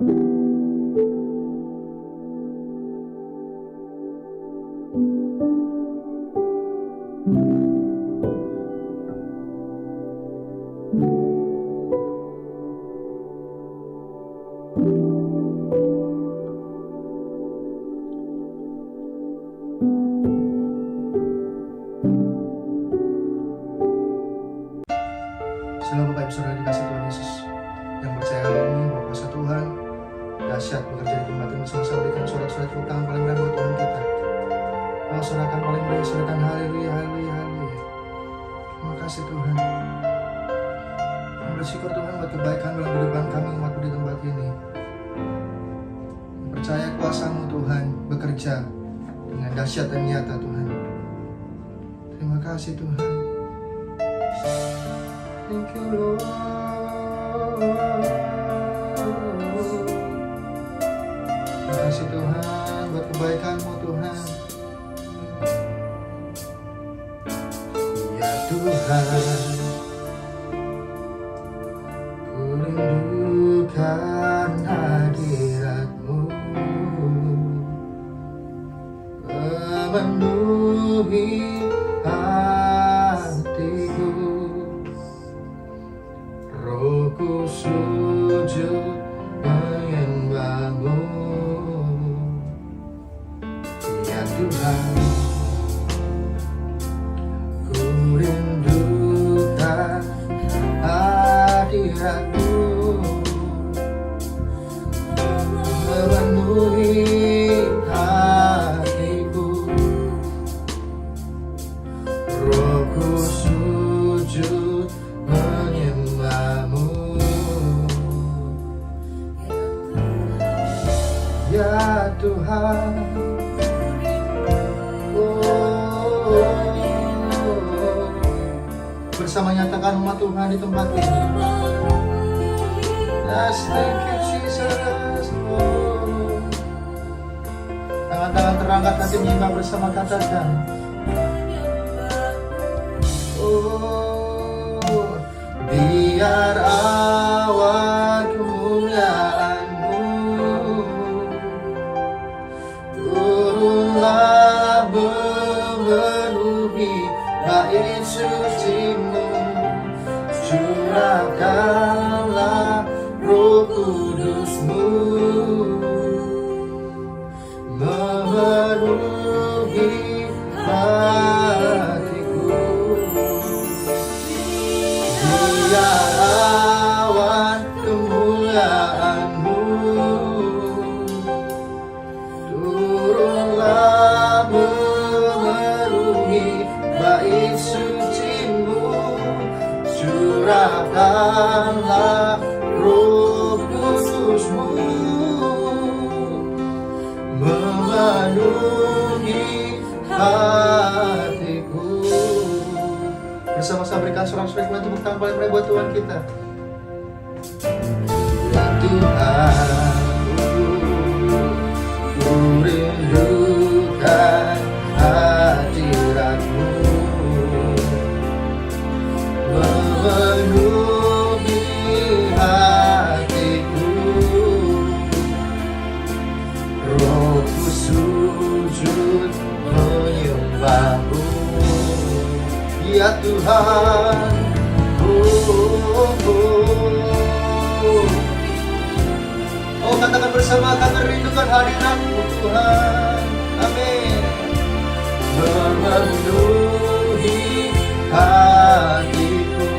Selalu Bapak Ibu Saudara dikasih Tuhan Yesus yang percaya hari ini bahwa kuasa Tuhan dahsyat bekerja di tempat ini. Sama-sama berikan sorak-sorai tepuk tangan paling meriah buat Tuhan kita. Oh, sorakan paling meriah, sorakan haleluya, haleluya, haleluya. Terima kasih Tuhan. Bersyukur Tuhan buat kebaikan dalam kehidupan kami umat di tempat ini. Percaya kuasa-Mu Tuhan bekerja dengan dahsyat dan nyata Tuhan. Terima kasih Tuhan. Thank you Lord. Terima kasih Tuhan buat kebaikan-Mu Tuhan. Ya Tuhan, ku rindukan hadirat-Mu, memenuhi hatiku. Rohku sujud menyembah-Mu. Ya Tuhan, ku rindukan hadirat-Mu, memenuhi hatiku. Rohku sujud menyembah-Mu. Ya Tuhan, bersama nyatakan umat Tuhan di tempat ini. Yes, thank you Jesus. Tangan-tangan terangkat nanti menyembah bersama, katakan. Biar awan kemuliaan-Mu turunlah memenuhi bait suci-Mu, curahkanlah Roh Kudus-Mu, memenuhi hatiku. Biar awan kemuliaan-Mu turunlah memenuhi bait suci-Mu, curahkanlah Roh Kudus-Mu, memenuhi hatiku. Bersama-sama berikan sorak-sorai kemuliaan tepuk tangan paling meriah buat Tuhan kita. Ya Tuhan, ku rindukan hadirat-Mu, memenuhi hatiku. Rohku sujud menyembah-Mu. Ya Tuhan, oh katakan bersama, kami rindukan hadirat-Mu Tuhan. Amin. Memenuhi hatiku,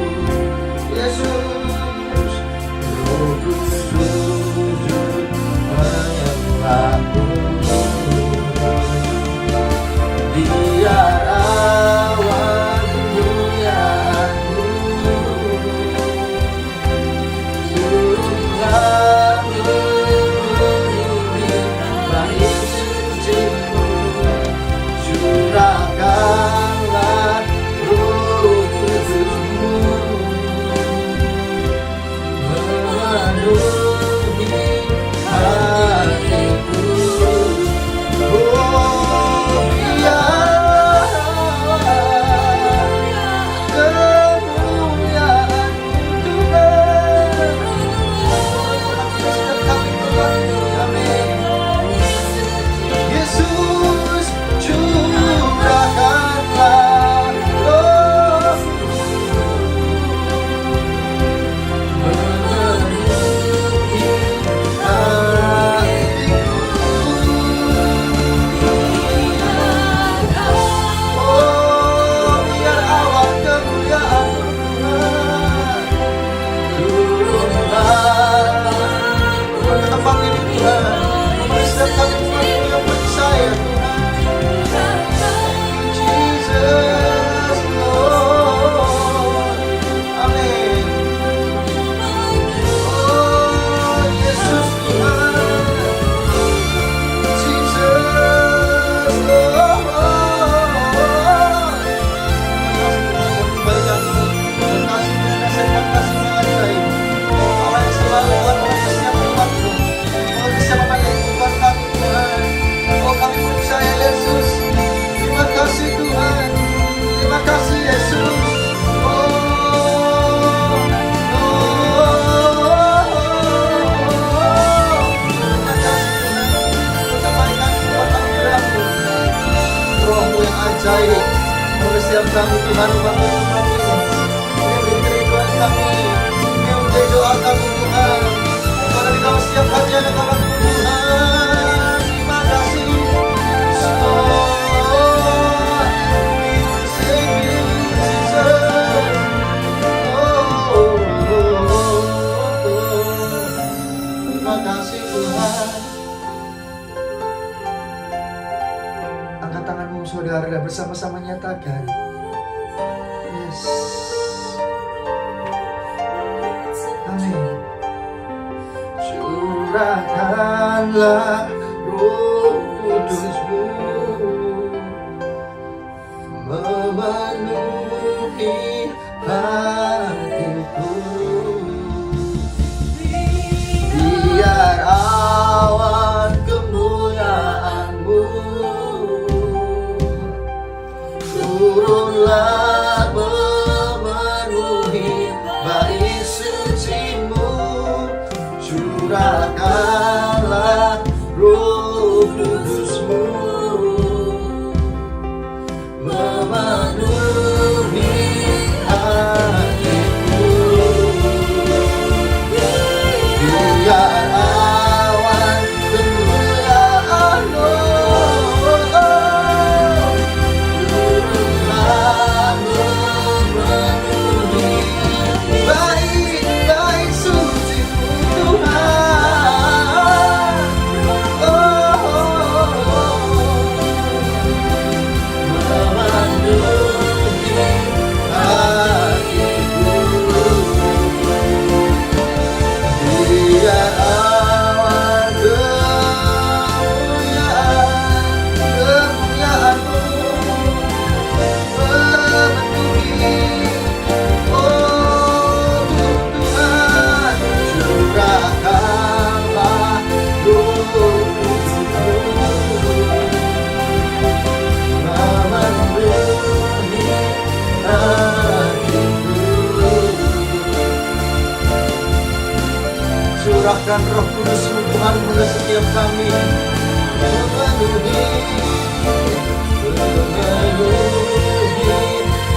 Yesus. Rohku sujud menyembah-Mu. Biar awan kemuliaan-Mu turunlah memenuhi bait suci-Mu, curahkanlah Roh Kudus-Mu, memenuhi hatiku. percaya oleh setiap kami Tuhan membantu kami. Ini menjadi kerinduan kami, ini menjadi doa kami Tuhan. Pada di dalam setiap hati ada kamu Tuhan. Terima kasih. Terima kasih Tuhan. Angkat tanganmu saudara dan bersama-sama nyatakan. Yes. Amin. Curahkanlah Roh Kudus-Mu memenuhi hatiku. Biar awan kemuliaan-Mu turunlah memenuhi bait suci-Mu. Curahkanlah Roh Kudus-Mu memenuhi hatiku. Biar awan kemuliaan-Mu turunlah memenuhi bait suci-Mu Tuhan. Memenuhi hatiku. Biar awan kemuliaan-Mu memenuhi, oh Tuhan. Curahkanlah Roh Kudus-Mu memenuhi hatiku. Curahkan Roh Kudus-Mu Tuhan pada setiap kami, memenuhi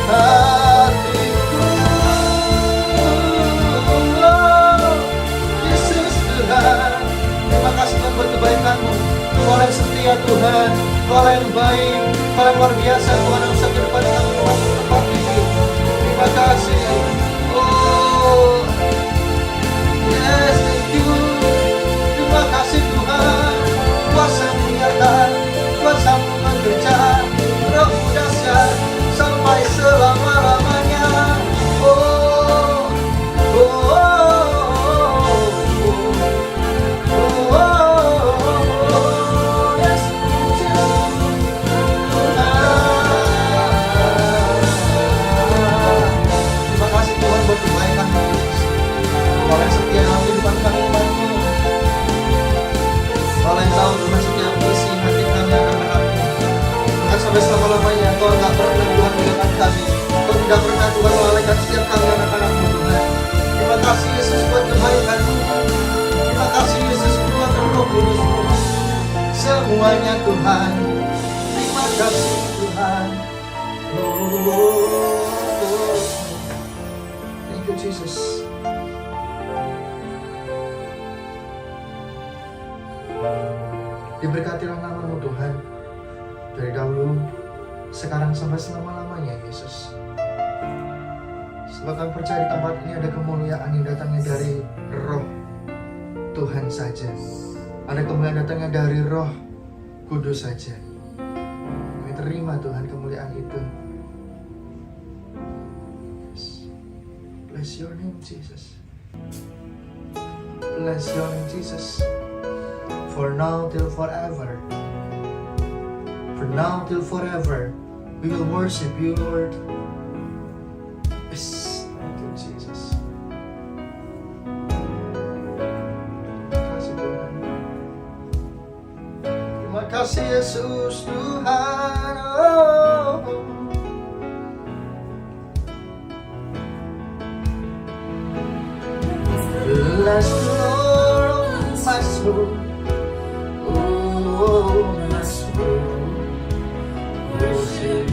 hatiku. Yesus Tuhan, terima kasih Tuhan buat kebaikan-Mu. Kau yang setia Tuhan, Kau yang baik, Kau yang luar biasa Tuhan yang bisa kehidupan kami tempat ini. Terima kasih. Oh, yes, thank you. Terima kasih Tuhan. Kuasa-Mu nyata, Kuasa-Mu bekerja, Roh-Mu dahsyat sampai selama-lamanya. Oh, oh, oh, oh, oh, yes, terima kasih Tuhan buat kebaikan-Mu. Kau yang setia dalam kehidupan kami, Tuhan-Mu. Kau yang tahu Tuhan setiap isi hati kami, anak-anak-Mu. Bahkan sampai selama-lamanya Kau tidak pernah Tuhan meninggalkan kami. Kau tidak pernah Tuhan melalaikan setiap kami, anak-anak-Mu Tuhan. Terima kasih Yesus buat kebaikan-Mu. Terima kasih Yesus buat Roh Kudus-Mu. Semuanya Tuhan. Terima kasih Tuhan. Oh, thank you Jesus. Diberkatilah nama-Mu Tuhan, dari dahulu, sekarang sampai selama-lamanya Yesus. Sebab kami percaya di tempat ini ada kemuliaan yang datangnya dari Roh Tuhan saja. Ada kemuliaan datangnya dari Roh Kudus saja. Kami terima Tuhan kemuliaan itu. Yes. Bless your name Jesus. Bless your name Jesus. For now till forever. For now till forever. We will worship you, Lord. Yes. Thank you, Jesus. Terima kasih Tuhan. Terima kasih Yesus Tuhan. Oh. Bless the Lord, my soul. Oh, my soul. Worship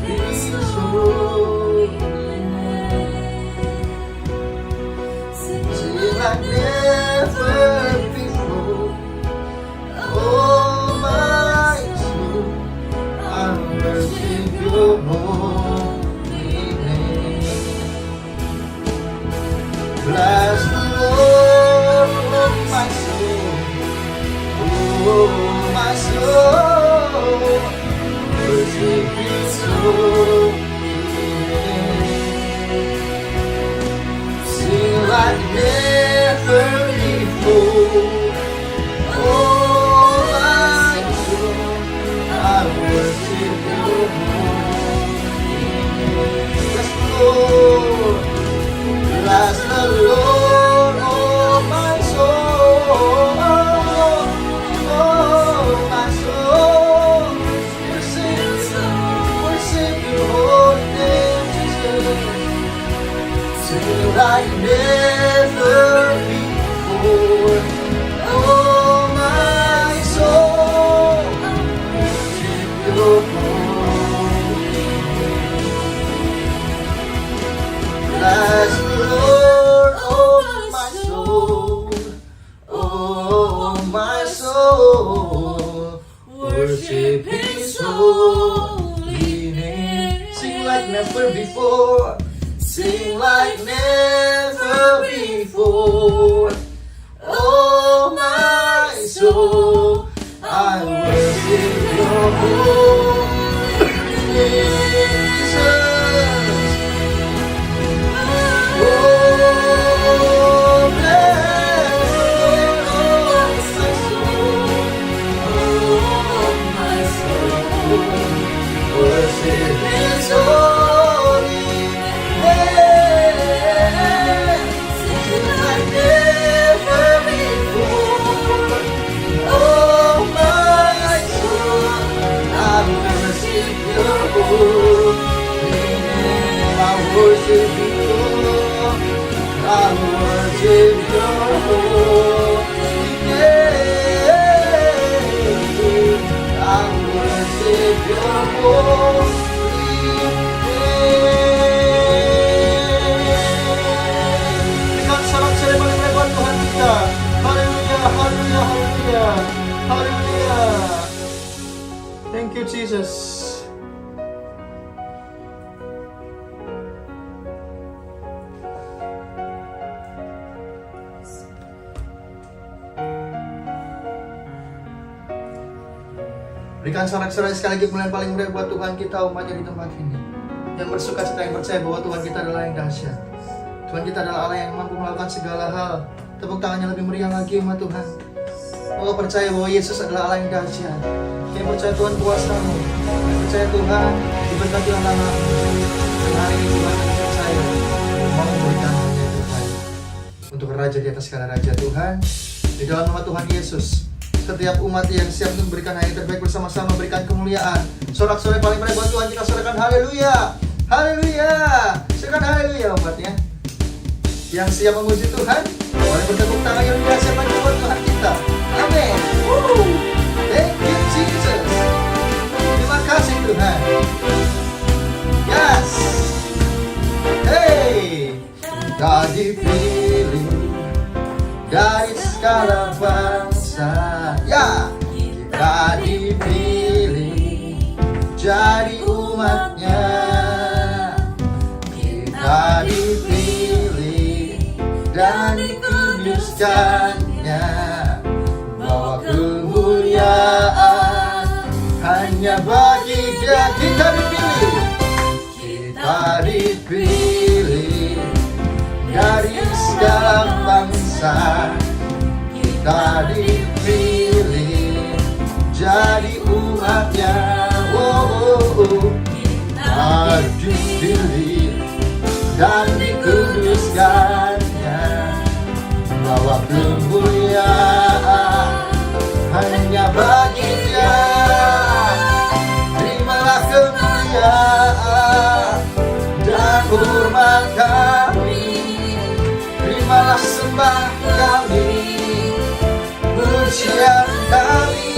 my soul, worship His holy name. Sing like never before, sing like never before. Oh my soul, I worship Your holy name, Jesus. Oh, bless my soul, worship His holy name. Sing like never before. Oh my soul, I worship Your holy name. I worship You. I worship Your holy name. I worship Your holy name. Berikan sorak-sorai paling lebar Tuhan kita. Haleluya, haleluya, haleluya, haleluya. Thank you Jesus. Berikan sorak-sorai sekali lagi kemuliaan paling meriah buat Tuhan kita, umatnya di tempat ini, yang bersuka cita, yang percaya bahwa Tuhan kita adalah yang dahsyat. Tuhan kita adalah Allah yang mampu melakukan segala hal. Tepuk tangannya lebih meriah lagi umat Tuhan. Oh, percaya bahwa Yesus adalah Allah yang dahsyat. Yang percaya Tuhan kuasa-Mu, yang percaya Tuhan diberkati nama. Dan hari ini Tuhan yang percaya mau memberikan hanya terbaik untuk Raja di atas segala raja. Tuhan, di dalam nama Tuhan Yesus, setiap umat yang siap untuk memberikan yang terbaik bersama-sama berikan kemuliaan. Sorak-sorai paling meriah buat Tuhan kita sorakan haleluya. Haleluya. Sorakan haleluya umatnya. Yang siap memuji Tuhan, boleh bertepuk tangan yang biasa bagi buat Tuhan kita. Amin. Thank you Jesus. Terima kasih Tuhan. Yes. Hey, kita dipilih dari segala bangsa. Ya, kita dipilih jadi umatnya. Kita dipilih dan dikuduskannya, bawa kemuliaan hanya bagi Dia. Kita dipilih, kita dipilih dari segala bangsa. Kita dipilih jadi umatnya. Kita dipilih dan dikuduskannya, bawa kemuliaan hanya bagi Dia. Terimalah kemuliaan dan hormat kami, terimalah sembah kami, pujian kami.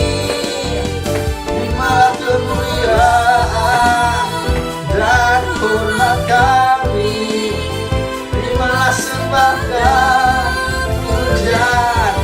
Terimalah kemuliaan dan hormat kami, terimalah sembah dan pujian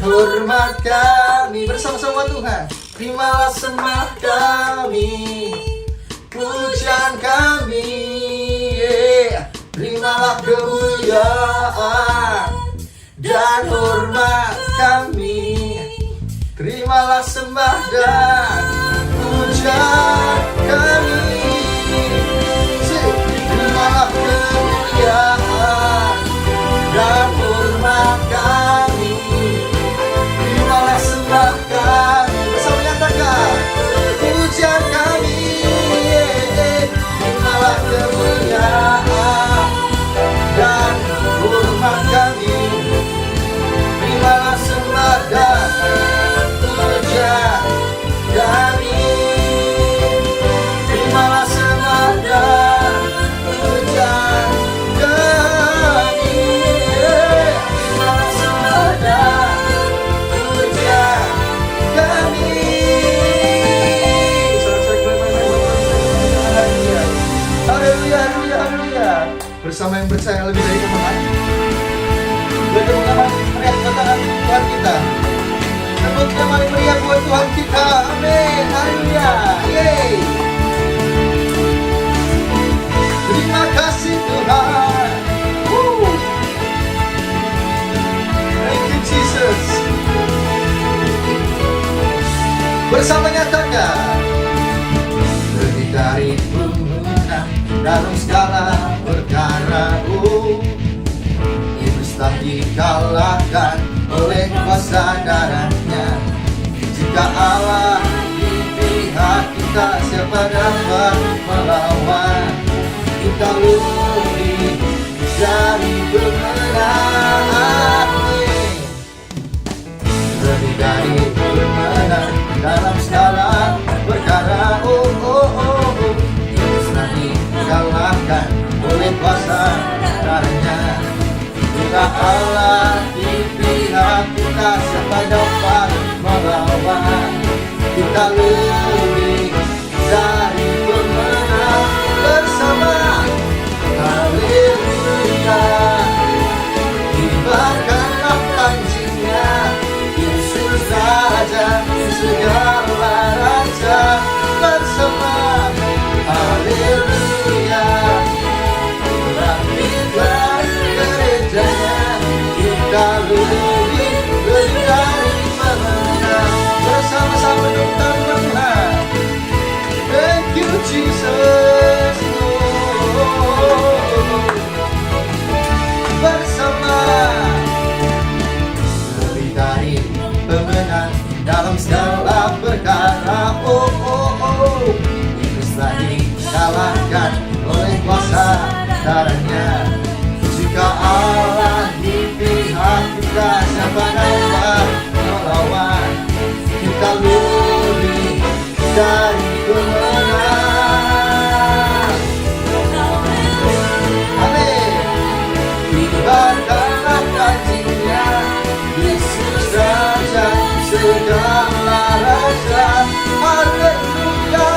hormat kami. Bersama-sama Tuhan. Terimalah sembah kami, pujian kami, terimalah kemuliaan dan hormat kami. Terimalah sembah dan pujian kami. Terimalah kemuliaan dan hormat kami. Terimalah sembah kami. Bersama nyatakan pujian kami. Terimalah kemuliaan dan hormat kami. Terimalah sembah dan pujian kami. Terimalah sembah dan pujian kami. Terimalah sembah dan pujian kami. Haleluya, haleluya, haleluya. Bersama yang percaya lebih dari kemenangan. Bagaimana meriah kedatangan Tuhan kita. Sebutnya mari meriah buat Tuhan kita. Amin. Haleluya. Yeay. Terima kasih Tuhan. Thank you Jesus. Bersama nyatakan lebih dari pemenang dalam segala perkara. Iblis tak dikalahkan oleh kuasa darahnya. Jika Allah di pihak kita, siapa dapat melawan? Kita lebih dari pemenang. Lebih dari pemenang dalam segala perkara. Iblis tak dikalahkan oleh kuasa darahnya. Jika Allah di pihak kita, siapa dapat melawan? Kita lebih dari pemenang. Bersama haleluya, kibarkanlah pancinya, Yesus Raja segala raja. Bersama haleluya, bangkitlah gerejanya, kita lebih dari pemenang. Bersama-sama kita Tuhan. Thank you Jesus. Bersama lebih dari pemenang dalam segala perkara. Iblis telah dikalahkan oleh kuasa darahnya. Jika Allah di pihak kita, siapa dapat melawan? Kita lebih dari pemenang. Amin. Kibarkanlah pancinya, Yesus Raja segala raja. Haleluya.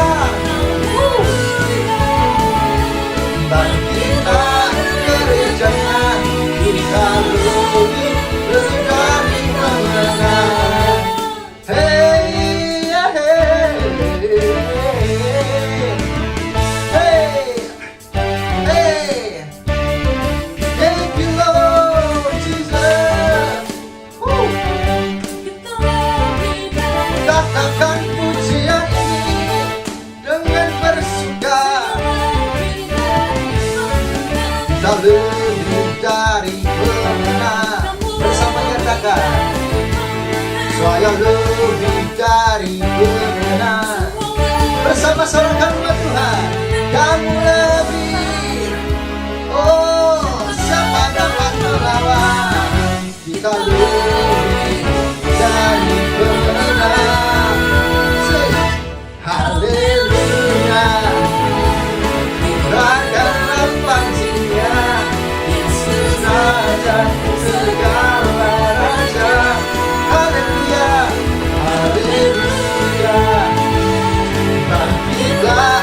Bangkitlah gerejanya, kita lebih dari pemenang. Hey, hey, hey, hey. Thank you Lord Jesus. Katakan pujian ini dengan bersuka. Tak lebih dari pemenang. Bersama nyatakan, saya lebih dari pemenang. Bersama sorakan Tuhan, kamu lebih. Oh, siapa dapat melawan? Kita lebih dari pemenang. Say, haleluya. Kibarkanlah pancinya, Yesus Raja segala raja. Haleluya, haleluya. Bangkitlah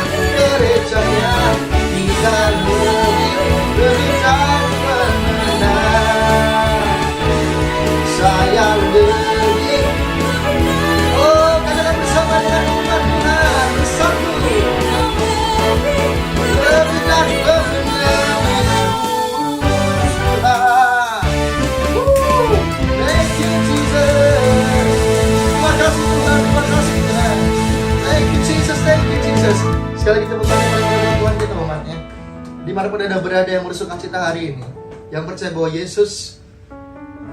Sekali lagi tepuk tangan kepada Tuhan kita umatnya. Dimanapun Anda berada yang bersuka cita hari ini, yang percaya bahwa Yesus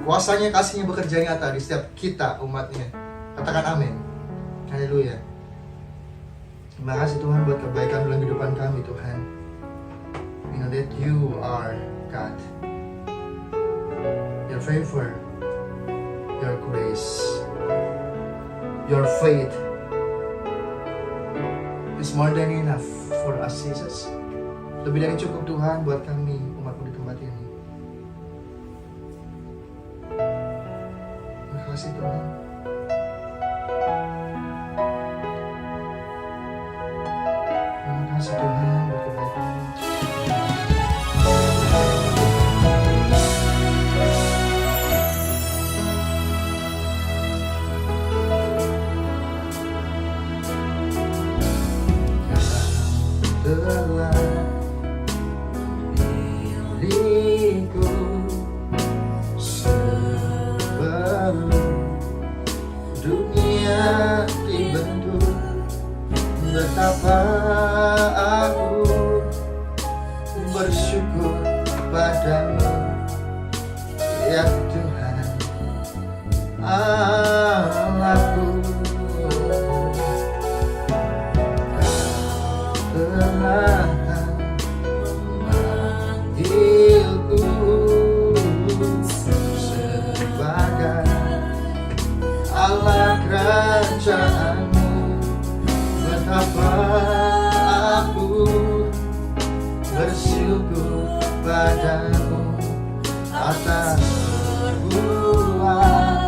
kuasanya, kasihnya bekerja nyata di setiap kita umatnya. Katakan amin. Haleluya. Terima kasih Tuhan buat kebaikan dalam kehidupan kami Tuhan. We know that you are God. Your favor, your grace, your faith is more than enough for us, Jesus. Lebih dari cukup Tuhan buat kami umat-Mu di tempat ini. Terima kasih Tuhan. Terima kasih Tuhan buat kebaikan-Mu. Telah diriku sebelum dunia dibentuk, betapa aku bersyukur padamu ya Tuhan Allahku. Telah memanggilku sebagai Allah kerajaan-Mu, betapa aku bersyukur padamu atas perbuatanmu.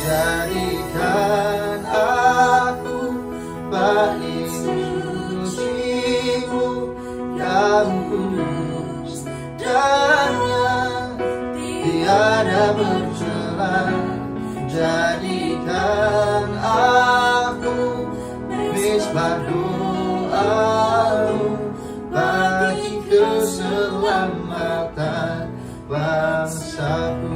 Jadikan aku bait suci-Mu yang kudus dan yang tiada bercela. Jadikan aku misbah doa-Mu bagi keselamatan bangsaku.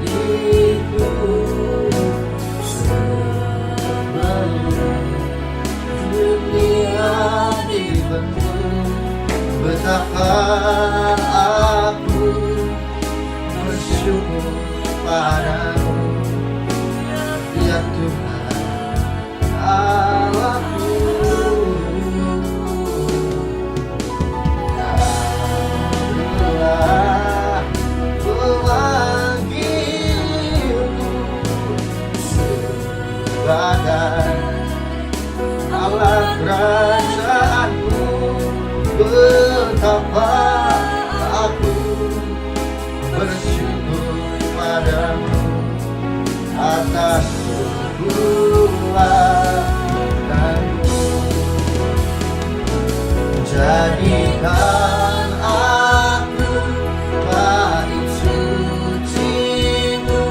Diriku sebelum dunia dibentuk, betapa aku bersyukur padamu ya Tuhan Allahku. Sebagai Allah kerajaan-Mu, betapa aku bersyukur padamu atas perbuatanmu. Jadikan aku bait suci-Mu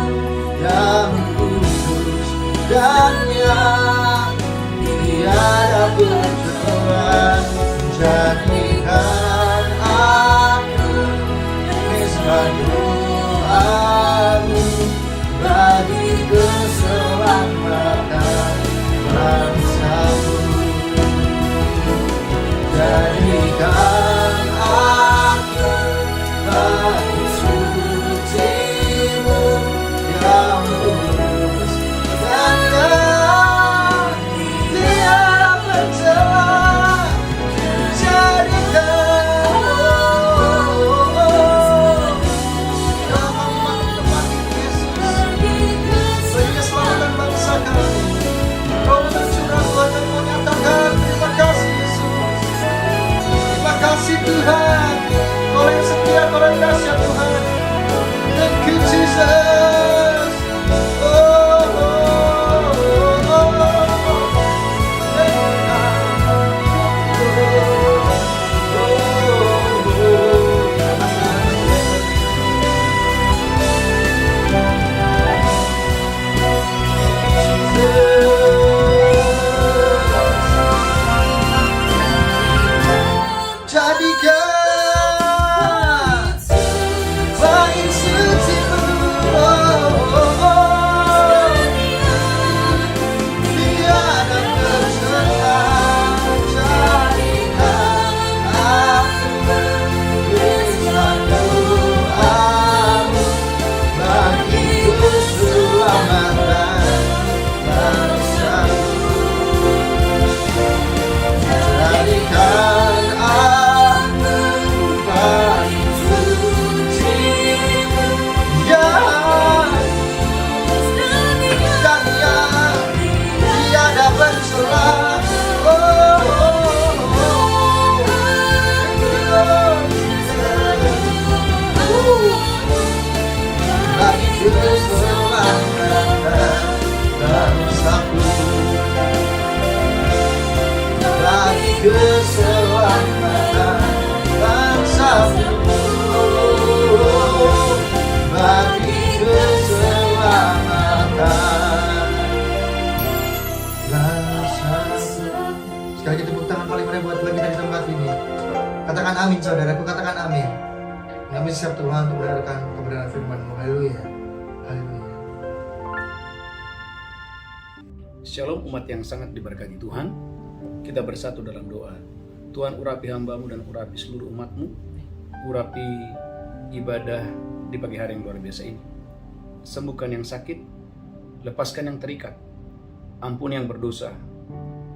yang kudus dan yang tiada bercela. Jadikan aku misbah doa-Mu bagi keselamatan bangsa-Mu. Jadikan aku bait suci-Mu yang kudus dan yang tiada bercela. Jadi keselamatan bangsaku, bagi keselamatan bangsaku, bagi keselamatan bangsaku. Sekali lagi tepuk tangan paling meriah buat Tuhan kita di tempat ini. Katakan amin saudaraku, katakan amin. Kami siap Tuhan untuk mendengarkan kebenaran firman-Mu. Haleluya. Haleluya. Shalom umat yang sangat diberkati Tuhan. Kita bersatu dalam doa. Tuhan, urapi hamba-Mu dan urapi seluruh umat-Mu. Urapi ibadah di pagi hari yang luar biasa ini. Sembuhkan yang sakit, lepaskan yang terikat, ampuni yang berdosa,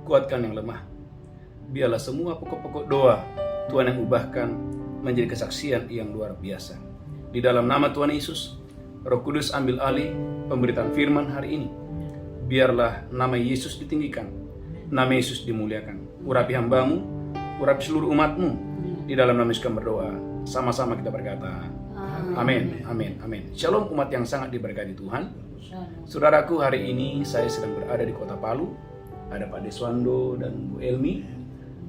kuatkan yang lemah. Biarlah semua pokok-pokok doa Tuhan yang ubahkan menjadi kesaksian yang luar biasa. Di dalam nama Tuhan Yesus, Roh Kudus ambil alih pemberitaan firman hari ini. Biarlah nama Yesus ditinggikan, nama Yesus dimuliakan. Urapi hamba-Mu, urapi seluruh umat-Mu. Di dalam nama Yesus kami berdoa. Sama-sama kita berkata, amin, amin, amin. Shalom umat yang sangat diberkati Tuhan. Saudaraku, hari ini saya sedang berada di kota Palu. Ada Pak Deswando dan Bu Elmi.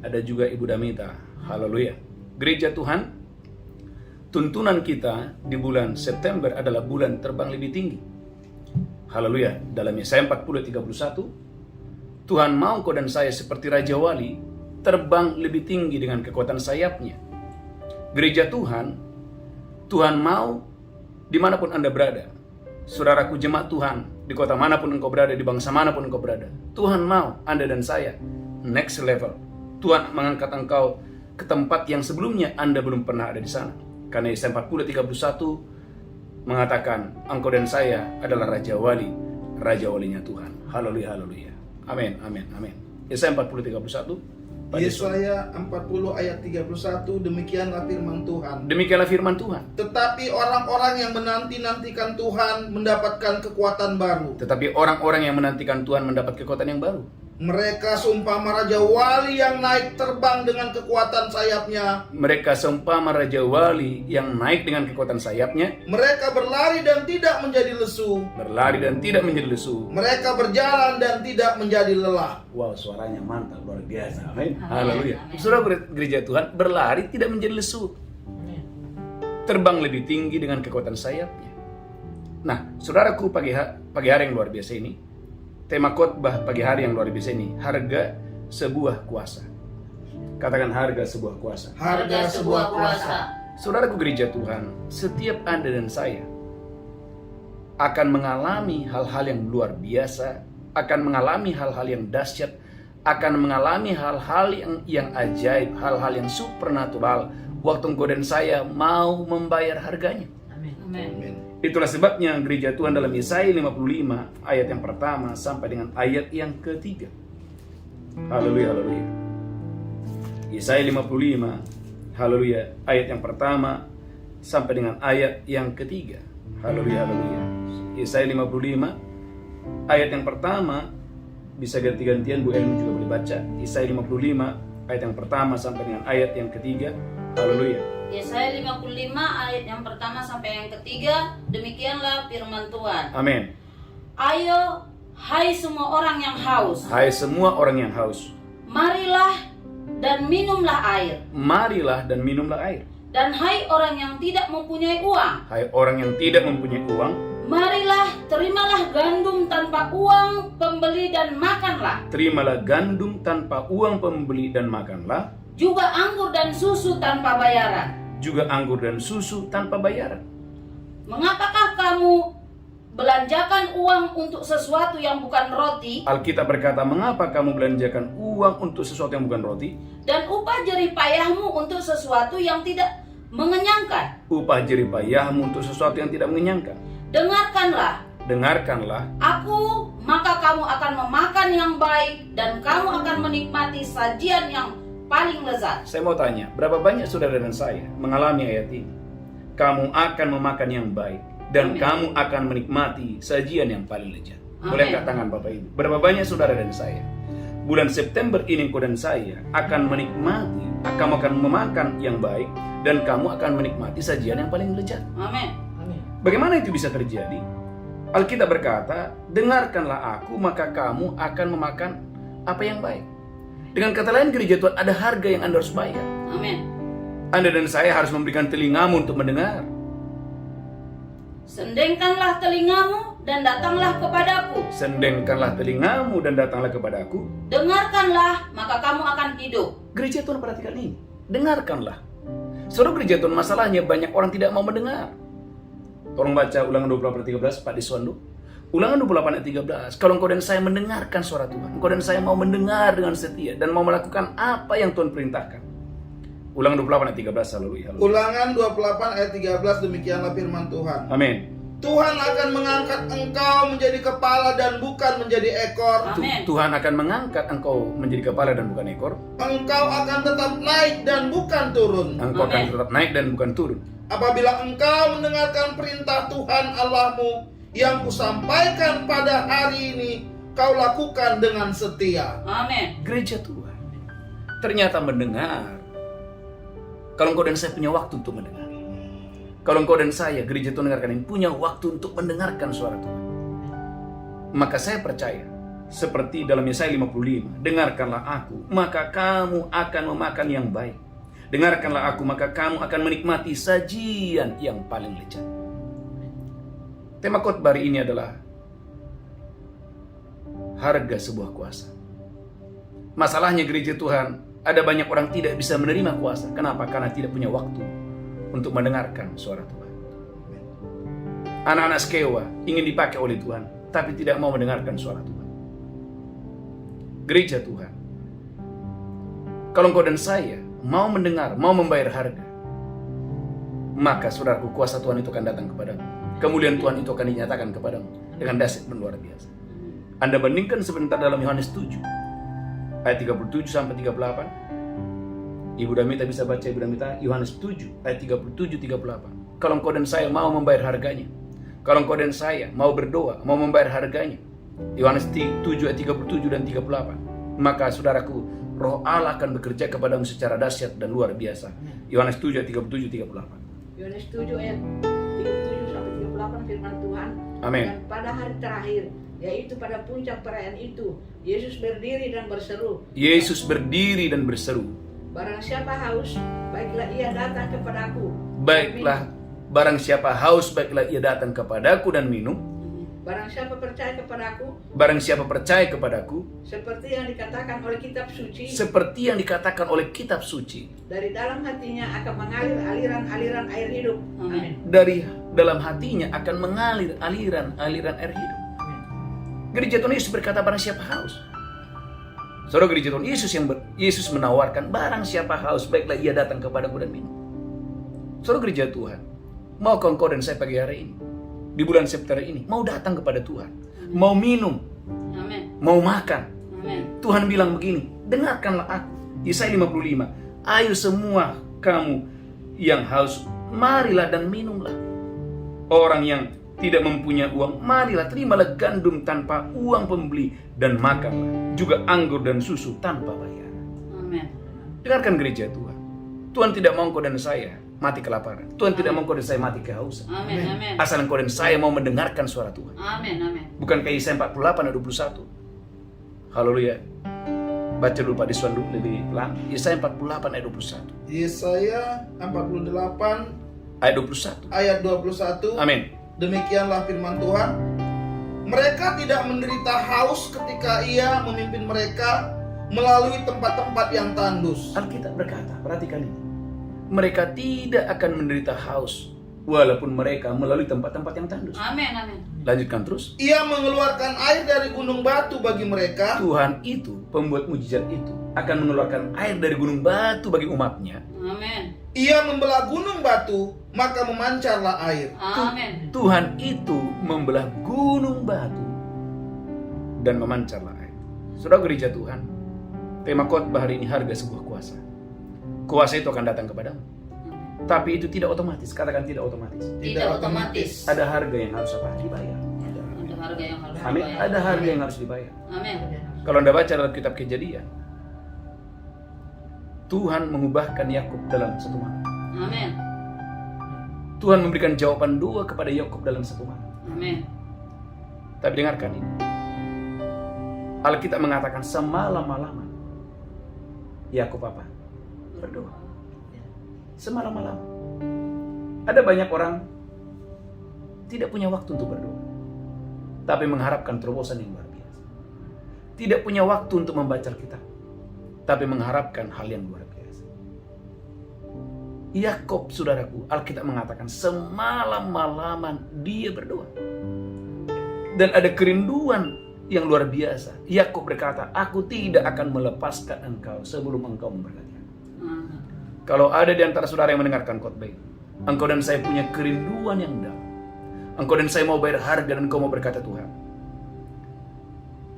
Ada juga Ibu Damita. Haleluya. Gereja Tuhan, tuntunan kita di bulan September adalah bulan terbang lebih tinggi. Haleluya. Dalam Yesaya 40:31, Tuhan mau kau dan saya seperti Raja Wali terbang lebih tinggi dengan kekuatan sayapnya. Gereja Tuhan, Tuhan mau dimanapun Anda berada. Saudaraku jemaat Tuhan, di kota manapun engkau berada, di bangsa manapun engkau berada, Tuhan mau Anda dan saya next level. Tuhan mengangkat engkau ke tempat yang sebelumnya Anda belum pernah ada di sana. Karena Yesaya 40:31 mengatakan, engkau dan saya adalah Raja Wali, Raja Walinya Tuhan. Haleluya, haleluya. Amin, amin, amin. Yesaya 40:31. Yesaya 40 ayat 31, demikianlah firman Tuhan. Demikianlah firman Tuhan. Tetapi orang-orang yang menanti-nantikan Tuhan mendapatkan kekuatan baru. Tetapi orang-orang yang menantikan Tuhan mendapat kekuatan yang baru. Mereka seumpama Raja Wali yang naik terbang dengan kekuatan sayapnya. Mereka seumpama Raja Wali yang naik dengan kekuatan sayapnya. Mereka berlari dan tidak menjadi lesu. Berlari dan tidak menjadi lesu. Mereka berjalan dan tidak menjadi lelah. Wow, suaranya mantap, luar biasa. Amin. Haleluya. Saudara gereja Tuhan, berlari tidak menjadi lesu. Terbang lebih tinggi dengan kekuatan sayapnya. Nah, saudaraku, pagi hari yang luar biasa ini, tema khotbah pagi hari yang luar biasa ini, harga sebuah kuasa. Katakan harga sebuah kuasa. Harga sebuah kuasa. Saudaraku gereja Tuhan, setiap Anda dan saya akan mengalami hal-hal yang luar biasa, akan mengalami hal-hal yang dahsyat, akan mengalami hal-hal yang ajaib, hal-hal yang supernatural waktu engkau dan saya mau membayar harganya. Amin. Amin. Itulah sebabnya gereja Tuhan dalam Yesaya 55 ayat yang pertama sampai dengan ayat yang ketiga. Haleluya, haleluya. Yesaya 55, haleluya, ayat yang pertama sampai dengan ayat yang ketiga. Haleluya, haleluya. Yesaya 55 ayat yang pertama, bisa ganti-gantian Bu Elmi juga boleh baca. Yesaya 55 ayat yang pertama sampai dengan ayat yang ketiga. Haleluya. Yesaya 55 ayat yang pertama sampai yang ketiga, demikianlah firman Tuhan. Amin. Ayo, hai semua orang yang haus. Hai semua orang yang haus. Marilah dan minumlah air. Marilah dan minumlah air. Dan hai orang yang tidak mempunyai uang. Hai orang yang tidak mempunyai uang. Marilah, terimalah gandum tanpa uang pembeli dan makanlah. Terimalah gandum tanpa uang pembeli dan makanlah. Juga anggur dan susu tanpa bayaran. Juga anggur dan susu tanpa bayaran. Mengapakah kamu belanjakan uang untuk sesuatu yang bukan roti? Alkitab berkata, mengapa kamu belanjakan uang untuk sesuatu yang bukan roti? Dan upah jerih payahmu untuk sesuatu yang tidak mengenyangkan. Upah jerih payahmu untuk sesuatu yang tidak mengenyangkan. Dengarkanlah Dengarkanlah aku, maka kamu akan memakan yang baik dan kamu akan menikmati sajian yang paling lezat. Saya mau tanya, berapa banyak saudara dan saya mengalami ayat ini? Kamu akan memakan yang baik dan Amin. kamu akan menikmati sajian yang paling lezat. Amin. Boleh angkat tangan Bapak Ibu? Berapa banyak saudara dan saya bulan September ini engkau dan saya akan menikmati, kamu akan memakan yang baik dan kamu akan menikmati sajian yang paling lezat. Amin. Bagaimana itu bisa terjadi? Alkitab berkata, dengarkanlah aku, maka kamu akan memakan apa yang baik. Dengan kata lain, gereja Tuhan, ada harga yang Anda harus bayar. Amin. Anda dan saya harus memberikan telingamu untuk mendengar. Sendengkanlah telingamu dan datanglah kepadaku. Sendengkanlah telingamu dan datanglah kepadaku. Dengarkanlah, maka kamu akan hidup. Gereja Tuhan, perhatikan ini. Dengarkanlah. Saudara, gereja Tuhan, masalahnya banyak orang tidak mau mendengar. Tolong baca Ulangan 28:13, Pak Diswandu. Ulangan 28:13. Kalau engkau dan saya mendengarkan suara Tuhan, engkau dan saya mau mendengar dengan setia dan mau melakukan apa yang Tuhan perintahkan. Ulangan 28:13, haleluya. Ulangan 28:13, demikianlah firman Tuhan. Amin. Tuhan akan mengangkat engkau menjadi kepala dan bukan menjadi ekor. Amin. Tuhan akan mengangkat engkau menjadi kepala dan bukan ekor. Engkau akan tetap naik dan bukan turun. Engkau akan Amin. tetap naik dan bukan turun. Apabila engkau mendengarkan perintah Tuhan Allahmu yang kusampaikan pada hari ini, kau lakukan dengan setia. Amin. Gereja Tuhan ternyata mendengar. Kalau engkau dan saya punya waktu untuk mendengar. Kalau engkau dan saya, gereja Tuhan dengarkan ini, punya waktu untuk mendengarkan suara Tuhan, maka saya percaya, seperti dalam Yesaya 55, dengarkanlah aku, maka kamu akan memakan yang baik. Dengarkanlah aku, maka kamu akan menikmati sajian yang paling lezat. Tema khotbah hari ini adalah harga sebuah kuasa. Masalahnya gereja Tuhan, ada banyak orang tidak bisa menerima kuasa. Kenapa? Karena tidak punya waktu untuk mendengarkan suara Tuhan. Anak-anak Skewa ingin dipakai oleh Tuhan, tapi tidak mau mendengarkan suara Tuhan. Gereja Tuhan, kalau engkau dan saya mau mendengar, mau membayar harga, maka saudaraku, kuasa Tuhan itu akan datang kepadamu. Kemuliaan Tuhan itu akan dinyatakan kepadamu dengan dahsyat dan luar biasa. Anda bandingkan sebentar dalam Yohanes 7 ayat 37 sampai 38. Ibu Damita bisa baca, Ibu Damita, Yohanes 7 ayat 37-38. Kalau engkau dan saya mau membayar harganya, kalau engkau dan saya mau berdoa, mau membayar harganya, Yohanes 7 ayat 37 dan 38, maka saudaraku, Roh Allah akan bekerja kepadamu secara dahsyat dan luar biasa. Yohanes 7 ayat 37-38. Yohanes 7 ayat 37 sampai 38 firman Tuhan. Amin. Dan pada hari terakhir, yaitu pada puncak perayaan itu, Yesus berdiri dan berseru. Yesus berdiri dan berseru, Barang siapa haus, baiklah ia datang kepadaku. baiklah, barang siapa haus, baiklah ia datang kepadaku dan minum. Barang siapa percaya kepadaku, Barang siapa percaya kepadaku, seperti yang dikatakan oleh kitab suci, seperti yang dikatakan oleh kitab suci, dari dalam hatinya akan mengalir aliran-aliran air hidup. Amin. dari dalam hatinya akan mengalir aliran-aliran air hidup. Gereja Tuhan Yesus berkata, barang siapa haus. Saudara, gereja Tuhan Yesus menawarkan, barang siapa haus, baiklah ia datang kepadaku dan minum. Saudara, gereja Tuhan, mau engkau dan saya pagi hari ini, di bulan September ini, mau datang kepada Tuhan, mau minum, Amin. mau makan. Amin. Tuhan bilang begini, dengarkanlah aku. Yesaya 55, ayo semua kamu yang haus, marilah dan minumlah. Orang yang tidak mempunyai uang, marilah terimalah gandum tanpa uang pembeli dan makanlah juga anggur dan susu tanpa bayar. Amin. Dengarkan gereja Tuhan. Tuhan tidak mau engkau dan saya mati kelaparan. Tuhan tidak mau engkau dan saya mati kehausan. Amin. Amin. Asal engkau dan saya mau mendengarkan suara Tuhan. Amin. Amin. Bukankah Yesaya 48 ayat 21? Haleluya. Baca dulu Pak Diswan dulu lebih pelan. Yesaya 48 ayat 21. Yesaya 48 Ayat 21. ayat 21. Amin. Demikianlah firman Tuhan. Mereka tidak menderita haus ketika ia memimpin mereka melalui tempat-tempat yang tandus. Alkitab berkata, perhatikan ini. Mereka tidak akan menderita haus walaupun mereka melalui tempat-tempat yang tandus. Amin. Amin. Lanjutkan terus. Ia mengeluarkan air dari gunung batu bagi mereka. Tuhan itu, pembuat mujizat itu, akan mengeluarkan air dari gunung batu bagi umatnya. Amin. Ia membelah gunung batu, maka memancarlah air. Amin. Tuhan itu membelah gunung batu dan memancarlah air. Saudara gereja Tuhan, tema khotbah hari ini, harga sebuah kuasa. Kuasa itu akan datang kepadamu. Tapi itu tidak otomatis. Katakan tidak otomatis. Tidak otomatis. Ada harga yang harus dibayar. Ada harga yang harus Amin. dibayar. Ada harga yang harus dibayar. Amin. Kalau Anda baca dalam kitab Kejadian, Tuhan mengubahkan Yakub dalam satu malam. Amin. Tuhan memberikan jawaban doa kepada Yakub dalam satu malam. Amin. Tapi dengarkan ini. Alkitab mengatakan semalam-malaman Yakub apa? Berdoa. Semalam-malam. Ada banyak orang tidak punya waktu untuk berdoa, tapi mengharapkan terobosan yang luar biasa. Tidak punya waktu untuk membaca Alkitab, tapi mengharapkan hal yang luar biasa. Yakub, saudaraku, Alkitab mengatakan semalam-malaman dia berdoa. Dan ada kerinduan yang luar biasa. Yakub berkata, aku tidak akan melepaskan engkau sebelum engkau memberkati aku. Kalau ada di antara saudara yang mendengarkan khotbah ini, engkau dan saya punya kerinduan yang dalam. Engkau dan saya mau bayar harga dan engkau mau berkata, Tuhan,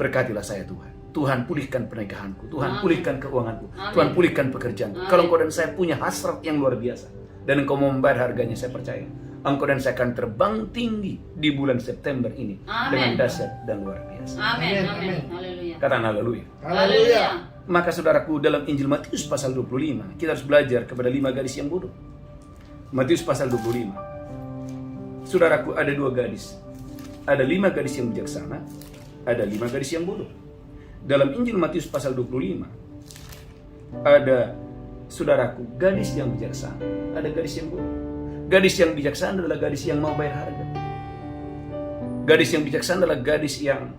berkatilah saya Tuhan. Tuhan pulihkan pernikahanku. Tuhan pulihkan keuanganku. Tuhan pulihkan pekerjaanku. Kalau engkau dan saya punya hasrat yang luar biasa dan engkau mau membayar harganya, saya percaya engkau dan saya akan terbang tinggi di bulan September ini dengan dahsyat dan luar biasa. Amin. Amin. Haleluya. Katakan haleluya. Haleluya. Maka saudaraku, dalam Injil Matius pasal 25, kita harus belajar kepada 5 gadis yang bodoh. Matius pasal 25. Saudaraku, ada 2 gadis. Ada 5 gadis yang bijaksana, ada 5 gadis yang bodoh. Dalam Injil Matius pasal 25, ada, saudaraku, gadis yang bijaksana, ada gadis yang bodoh. Gadis yang bijaksana adalah gadis yang mau bayar harga. Gadis yang bijaksana adalah gadis yang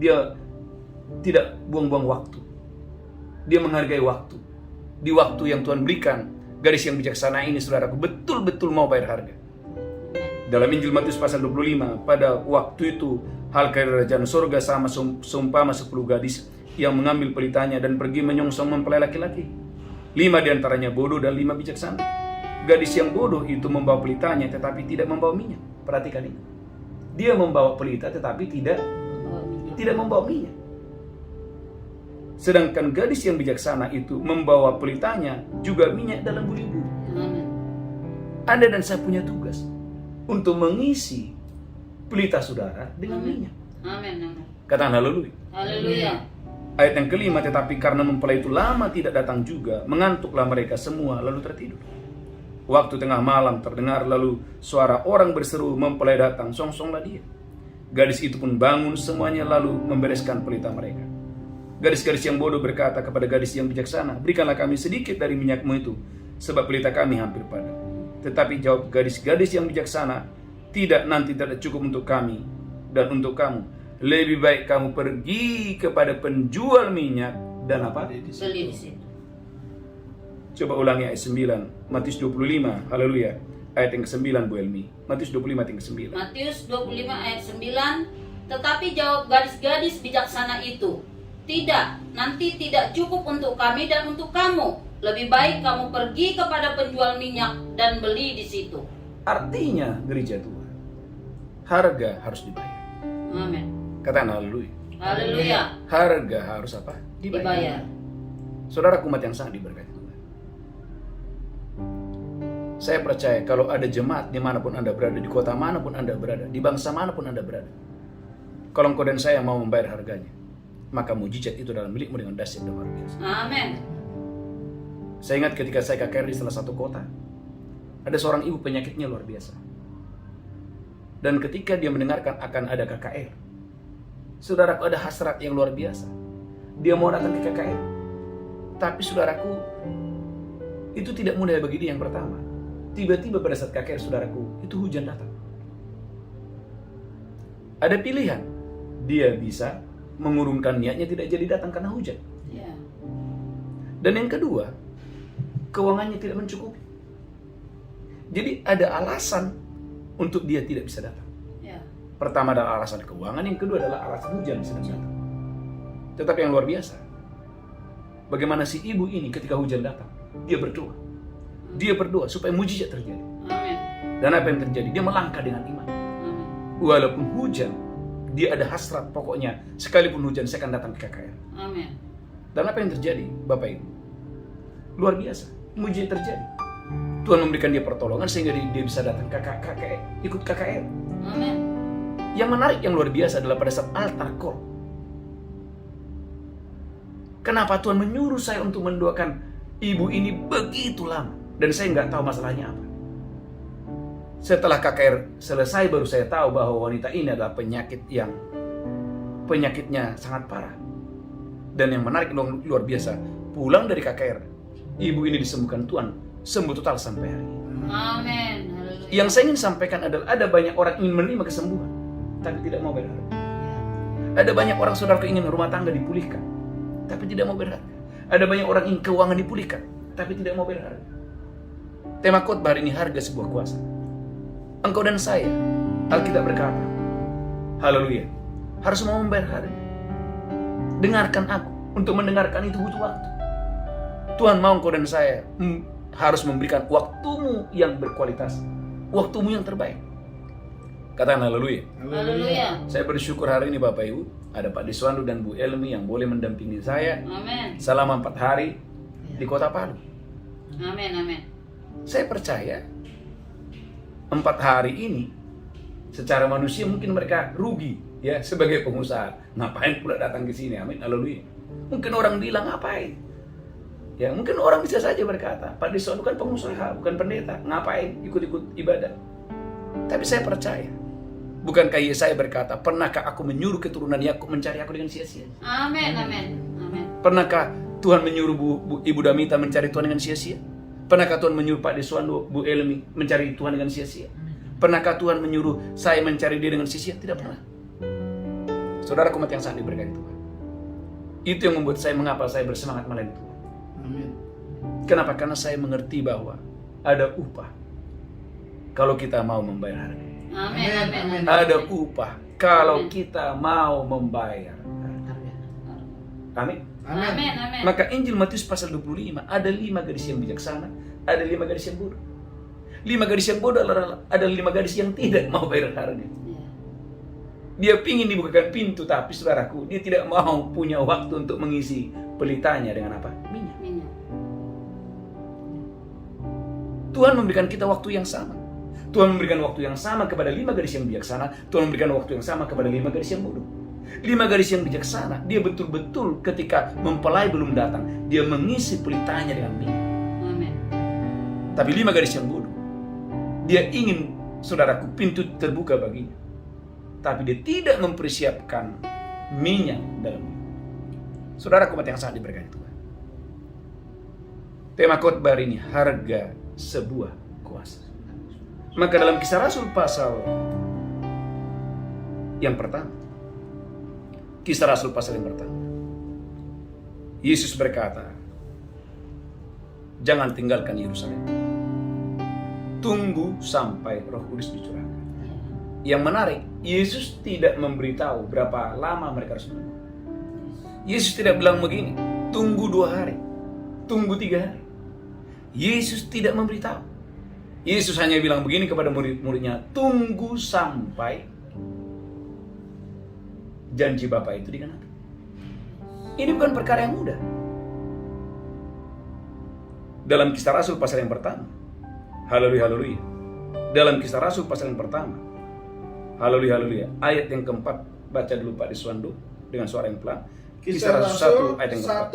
dia tidak buang-buang waktu. Dia menghargai waktu. Di waktu yang Tuhan berikan, gadis yang bijaksana ini, saudaraku, betul-betul mau bayar harga. Dalam Injil Matius pasal 25, pada waktu itu hal kerajaan surga sama seumpama 10 gadis yang mengambil pelitanya dan pergi menyongsong mempelai laki-laki. 5 diantaranya bodoh dan 5 bijaksana. Gadis yang bodoh itu membawa pelitanya tetapi tidak membawa minyak. Perhatikan ini. Dia membawa pelita tetapi tidak membawa minyak. Sedangkan gadis yang bijaksana itu membawa pelitanya juga minyak dalam buli-buli. Anda dan saya punya tugas untuk mengisi pelita saudara dengan minyak. Amin. Katakan haleluya. Haleluya. Ayat yang kelima, tetapi karena mempelai itu lama tidak datang juga, mengantuklah mereka semua lalu tertidur. Waktu tengah malam terdengar lalu suara orang berseru, mempelai datang, songsonglah dia. Gadis itu pun bangun semuanya lalu membereskan pelita mereka. Gadis-gadis yang bodoh berkata kepada gadis yang bijaksana, berikanlah kami sedikit dari minyakmu itu, sebab pelita kami hampir padam. Tetapi jawab gadis-gadis yang bijaksana, tidak, nanti tidak cukup untuk kami dan untuk kamu. Lebih baik kamu pergi kepada penjual minyak dan apa? Beli di situ. Coba ulangi ayat 9, Matius 25, haleluya. Ayat yang ke-9, Bu Elmi. Matius 25 ayat yang ke-9. Matius 25 ayat 9, tetapi jawab gadis-gadis bijaksana itu, tidak, nanti tidak cukup untuk kami dan untuk kamu. Lebih baik kamu pergi kepada penjual minyak dan beli di situ. Artinya, gereja Tuhan, harga harus dibayar. Amin. Katakan haleluya. Haleluya. Harga harus apa? Dibayar. Saudara umat yang sangat diberkati Tuhan. Saya percaya kalau ada jemaat dimanapun Anda berada, di kota manapun Anda berada, di bangsa manapun Anda berada, kalau engkau dan saya mau membayar harganya, maka mujizat itu dalam milikmu dengan dahsyat dan luar biasa. Amin. Saya ingat ketika saya KKR di salah satu kota, ada seorang ibu penyakitnya luar biasa. Dan ketika dia mendengarkan akan ada KKR, saudaraku, ada hasrat yang luar biasa. Dia mau datang ke KKR. Tapi saudaraku, itu tidak mudah bagi dia yang pertama. Tiba-tiba pada saat KKR, saudaraku, itu hujan datang. Ada pilihan. Dia bisa mengurungkan niatnya tidak jadi datang karena hujan. Ya. Dan yang kedua, keuangannya tidak mencukupi. Jadi ada alasan untuk dia tidak bisa datang. Ya. Pertama adalah alasan keuangan, yang kedua adalah alasan hujan sedang datang. Tetapi yang luar biasa, bagaimana si ibu ini ketika hujan datang, dia berdoa. Dia berdoa supaya mujizat terjadi. Amin. Dan apa yang terjadi? Dia melangkah dengan iman. Amin. Walaupun hujan, dia ada hasrat, pokoknya sekalipun hujan saya akan datang ke KKR. Amin. Dan apa yang terjadi, Bapak Ibu? Luar biasa, mujizat terjadi. Tuhan memberikan dia pertolongan sehingga dia bisa datang ke KKR, ikut KKR. Amin. Yang menarik, yang luar biasa adalah pada saat altar call. Kenapa Tuhan menyuruh saya untuk mendoakan ibu ini begitu lama? Dan saya nggak tahu masalahnya apa. Setelah KKR selesai baru saya tahu bahwa wanita ini adalah penyakitnya sangat parah. Dan yang menarik luar biasa, pulang dari KKR, ibu ini disembuhkan Tuhan, sembuh total sampai hari ini. Amin. Haleluya. Yang saya ingin sampaikan adalah ada banyak orang ingin menerima kesembuhan, tapi tidak mau berharga. Ada banyak orang saudara ingin rumah tangga dipulihkan, tapi tidak mau berharga. Ada banyak orang ingin keuangan dipulihkan, tapi tidak mau berharga. Tema khotbah hari ini, harga sebuah kuasa. Engkau dan saya, Alkitab berkata, haleluya, harus mau membayar harga. Dengarkan aku. Untuk mendengarkan itu butuh waktu. Tuhan mau engkau dan saya harus memberikan waktumu yang berkualitas, waktumu yang terbaik. Katakan haleluya. Haleluya. Saya bersyukur hari ini Bapak Ibu, ada Pak Diswandu dan Bu Elmi yang boleh mendampingi saya Amin. selama 4 hari di Kota Palu. Amin. Amin. Saya percaya 4 hari ini secara manusia mungkin mereka rugi ya sebagai pengusaha. Ngapain pula datang ke sini? Amin. Haleluya. Mungkin orang bilang ngapain? Ya, mungkin orang bisa saja berkata, Pak Diswandu kan pengusaha, bukan pendeta. Ngapain ikut-ikut ibadah? Tapi saya percaya, bukankah Yesaya berkata, pernahkah aku menyuruh keturunan Yakub mencari aku dengan sia-sia? Amin. Amin. Amin. Pernahkah Tuhan menyuruh Ibu Damita mencari Tuhan dengan sia-sia? Pernahkah Tuhan menyuruh Pak Diswandu, Bu Elmi mencari Tuhan dengan sia-sia? Pernahkah Tuhan menyuruh saya mencari Dia dengan sia-sia? Tidak pernah. Saudara umat yang sangat diberkati Tuhan. Itu yang membuat saya mengapa saya bersemangat melayani Tuhan. Amin. Kenapa? Karena saya mengerti bahwa ada upah kalau kita mau membayar harga. Amin. Amin. Ada upah kalau kita mau membayar. Amin. Amin. Amin. Maka Injil Matius pasal 25, ada 5 gadis yang bijaksana, ada 5 gadis yang bodoh. 5 gadis yang bodoh adalah 5 gadis yang tidak mau bayar harga. Dia pingin dibukakan pintu, tapi saudaraku, dia tidak mau punya waktu untuk mengisi pelitanya dengan apa? Minyak. Tuhan memberikan kita waktu yang sama. Tuhan memberikan waktu yang sama kepada 5 gadis yang bijaksana. Tuhan memberikan waktu yang sama kepada 5 gadis yang bodoh. 5 gadis yang bijaksana, dia betul-betul ketika mempelai belum datang, dia mengisi pelitanya dengan minyak. Amin. Tapi 5 gadis yang bodoh, dia ingin, saudaraku, pintu terbuka baginya, tapi dia tidak mempersiapkan minyak dalamnya. Saudaraku yang sangat diberkati Tuhan. Tema khotbah ini, harga sebuah kuasa. Maka dalam Kisah Rasul pasal yang pertama, Kisah Rasul pasal yang pertama, Yesus berkata, jangan tinggalkan Yerusalem, tunggu sampai Roh Kudus dicurahkan. Yang menarik, Yesus tidak memberitahu berapa lama mereka harus menunggu. Yesus tidak bilang begini, tunggu 2 hari, tunggu 3 hari. Yesus tidak memberitahu. Yesus hanya bilang begini kepada murid-muridnya, tunggu sampai janji Bapa itu digenapi. Ini bukan perkara yang mudah. Dalam Kisah Rasul pasal yang pertama, haleluya, haleluya. Dalam Kisah Rasul pasal yang pertama, haleluya, haleluya. Ayat yang keempat, baca dulu Pak Diswandu dengan suara yang pelan. Kisah Rasul 1 ayat yang keempat.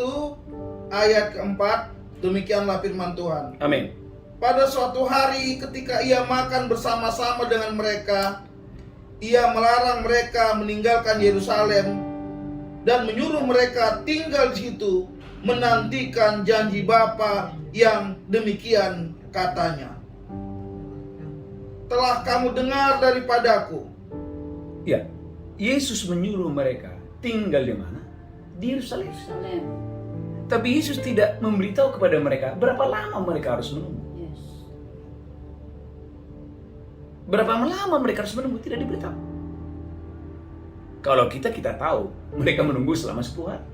Ayat keempat, demikianlah firman Tuhan. Amin. Pada suatu hari ketika ia makan bersama-sama dengan mereka, ia melarang mereka meninggalkan Yerusalem dan menyuruh mereka tinggal di situ menantikan janji Bapa yang demikian katanya. Telah kamu dengar daripadaku. Ya, Yesus menyuruh mereka tinggal di mana? Di Yerusalem. Tapi Yesus tidak memberitahu kepada mereka berapa lama mereka harus menunggu. Berapa lama mereka harus menunggu, tidak diberitahu. Kalau kita tahu mereka menunggu selama 10 hari.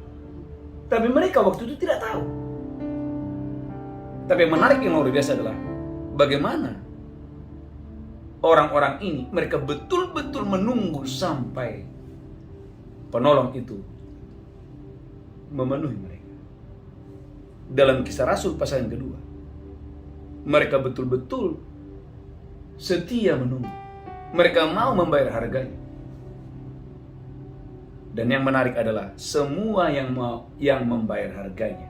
Tapi mereka waktu itu tidak tahu. Tapi yang menarik yang luar biasa adalah bagaimana orang-orang ini, mereka betul-betul menunggu sampai penolong itu memenuhi mereka. Dalam Kisah Rasul pasal yang kedua, mereka betul-betul setia menunggu. Mereka mau membayar harganya. Dan yang menarik adalah semua yang membayar harganya,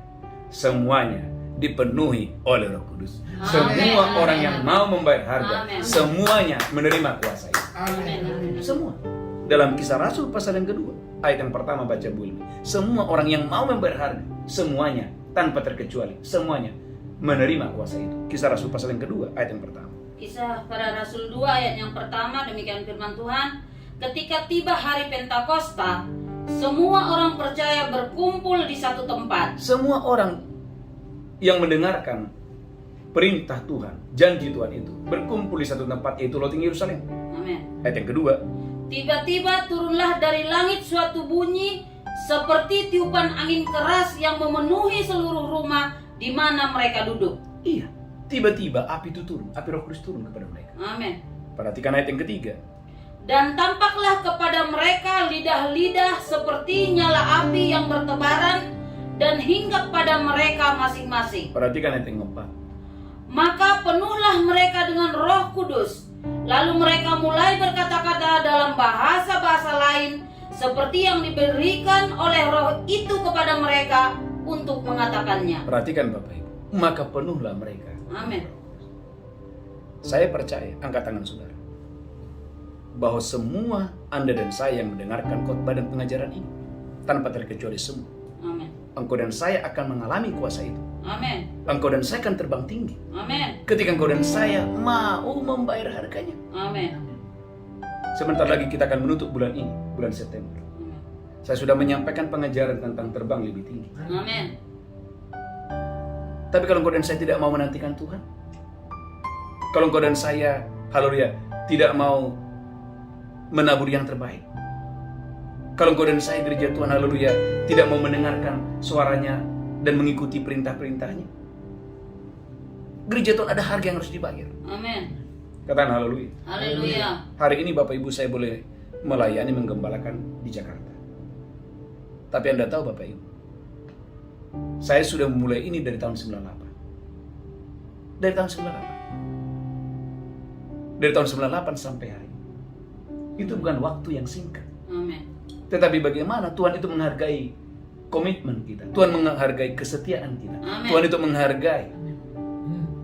semuanya dipenuhi oleh Roh Kudus. Amin. Semua Amin. orang yang mau membayar harga, Amin. semuanya menerima kuasa itu. Amin. Amin. Semua. Dalam Kisah Rasul pasal yang kedua, ayat yang pertama baca dulu. Semua orang yang mau membayar harga, semuanya tanpa terkecuali, semuanya menerima kuasa itu. Kisah Rasul pasal yang kedua, ayat yang pertama. Kisah para Rasul 2 ayat yang pertama, demikian firman Tuhan. Ketika tiba hari Pentakosta, semua orang percaya berkumpul di satu tempat. Semua orang yang mendengarkan perintah Tuhan, janji Tuhan itu, berkumpul di satu tempat, yaitu Loteng Yerusalem. Amin. Ayat yang kedua, Tiba-tiba turunlah dari langit suatu bunyi seperti tiupan angin keras yang memenuhi seluruh rumah di mana mereka duduk. iya, tiba-tiba api itu turun, api Roh Kudus turun kepada mereka. Amin. Perhatikan ayat yang ketiga. Dan tampaklah kepada mereka lidah-lidah seperti nyala api yang bertebaran dan hinggap pada mereka masing-masing. Perhatikan ayat yang keempat. Maka penuhlah mereka dengan Roh Kudus. Lalu mereka mulai berkata-kata dalam bahasa-bahasa lain seperti yang diberikan oleh Roh itu kepada mereka untuk mengatakannya. Perhatikan Bapak Ibu. Maka penuhlah mereka. Amin. Saya percaya, angkat tangan saudara, bahwa semua Anda dan saya yang mendengarkan khotbah dan pengajaran ini, tanpa terkecuali semua, Amin. engkau dan saya akan mengalami kuasa itu. Amin. Engkau dan saya akan terbang tinggi Amin. ketika engkau dan saya mau membayar harganya. Amin. Sebentar lagi kita akan menutup bulan ini, bulan September. Saya sudah menyampaikan pengajaran tentang terbang lebih tinggi. Amin. Tapi kalau engkau dan saya tidak mau menantikan Tuhan, kalau engkau dan saya, haleluya, tidak mau menabur yang terbaik, kalau engkau dan saya gereja Tuhan, haleluya, tidak mau mendengarkan suaranya dan mengikuti perintah-perintahnya, gereja Tuhan ada harga yang harus dibayar. Amin. Katakan haleluya. Haleluya. Hari ini Bapak Ibu saya boleh melayani, menggembalakan di Jakarta. Tapi Anda tahu Bapak Ibu, saya sudah memulai ini dari tahun 98. Dari tahun 98. Dari tahun 98 sampai hari ini. Itu bukan waktu yang singkat. Amin. Tetapi bagaimana Tuhan itu menghargai komitmen kita. Tuhan menghargai kesetiaan kita. Amin. Tuhan itu menghargai.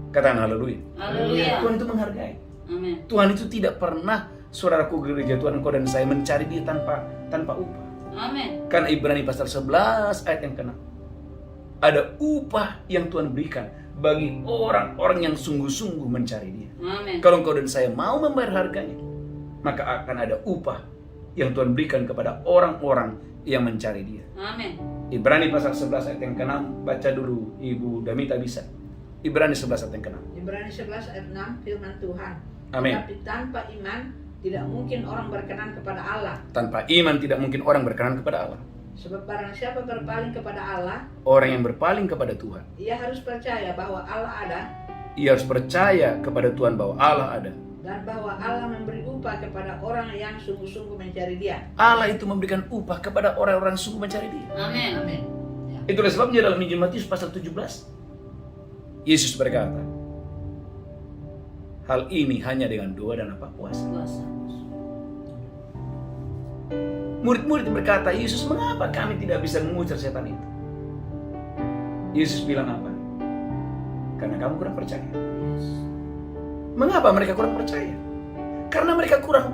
Katakan haleluya. Haleluya. Tuhan itu menghargai. Amin. Tuhan itu tidak pernah, saudaraku gereja Tuhan, engkau dan saya mencari dia tanpa upah. Amin. Karena Ibrani pasal 11 ayat yang ke-6. Ada upah yang Tuhan berikan bagi orang-orang yang sungguh-sungguh mencari dia. Amin. Kalau engkau dan saya mau membayar harganya, maka akan ada upah yang Tuhan berikan kepada orang-orang yang mencari dia. Amin. Ibrani pasal 11 ayat yang ke-6. Baca dulu Ibu Damita bisa. Ibrani 11 ayat yang ke-6. Ibrani 11 ayat 6 firman Tuhan. Amin. Tapi tanpa iman tidak mungkin orang berkenan kepada Allah. Tanpa iman tidak mungkin orang berkenan kepada Allah. Sebab barang siapa berpaling kepada Allah, Orang yang berpaling kepada Tuhan, ia harus percaya bahwa Allah ada ia harus percaya kepada Tuhan bahwa Allah ada. dan bahwa Allah memberi upah kepada orang yang sungguh-sungguh mencari Dia. Allah itu memberikan upah kepada orang-orang yang sungguh mencari dia. Amin. Amin. Itulah sebabnya dalam Injil Matius pasal 17, Yesus berkata, hal ini hanya dengan doa dan apa? Puasa. Puasa. Murid-murid berkata, Yesus, mengapa kami tidak bisa mengusir setan itu? Yesus bilang apa? Karena kamu kurang percaya. Mengapa mereka kurang percaya? Karena mereka kurang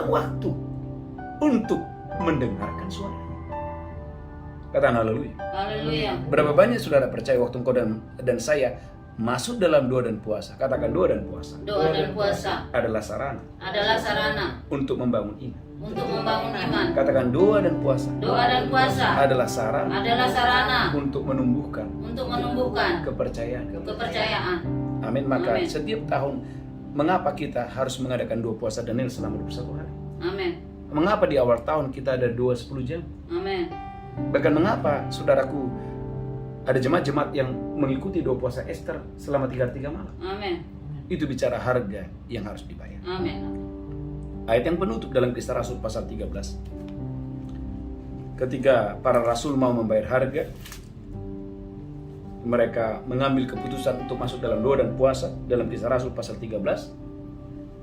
waktu untuk mendengarkan suaranya. Katakan haleluya. Haleluya. Berapa banyak saudara percaya waktu engkau dan saya masuk dalam doa dan puasa? Katakan doa dan puasa. Doa dan puasa Adalah sarana adalah sarana untuk membangun iman. untuk membangun iman. Katakan doa dan puasa Doa dan puasa adalah sarana adalah sarana untuk menumbuhkan untuk menumbuhkan kepercayaan. kepercayaan. Amin. Maka Amin. setiap tahun, mengapa kita harus mengadakan doa puasa Daniel selama 21 hari? Amin. Mengapa di awal tahun kita ada doa 10 jam? Amin. Bahkan mengapa, saudaraku, ada jemaat-jemaat yang mengikuti doa puasa Esther selama 3 malam? Amin. Itu bicara harga yang harus dibayar. Amin. Ayat yang penutup dalam Kisah Rasul pasal 13. Ketika para rasul mau membayar harga, mereka mengambil keputusan untuk masuk dalam doa dan puasa dalam Kisah Rasul pasal 13.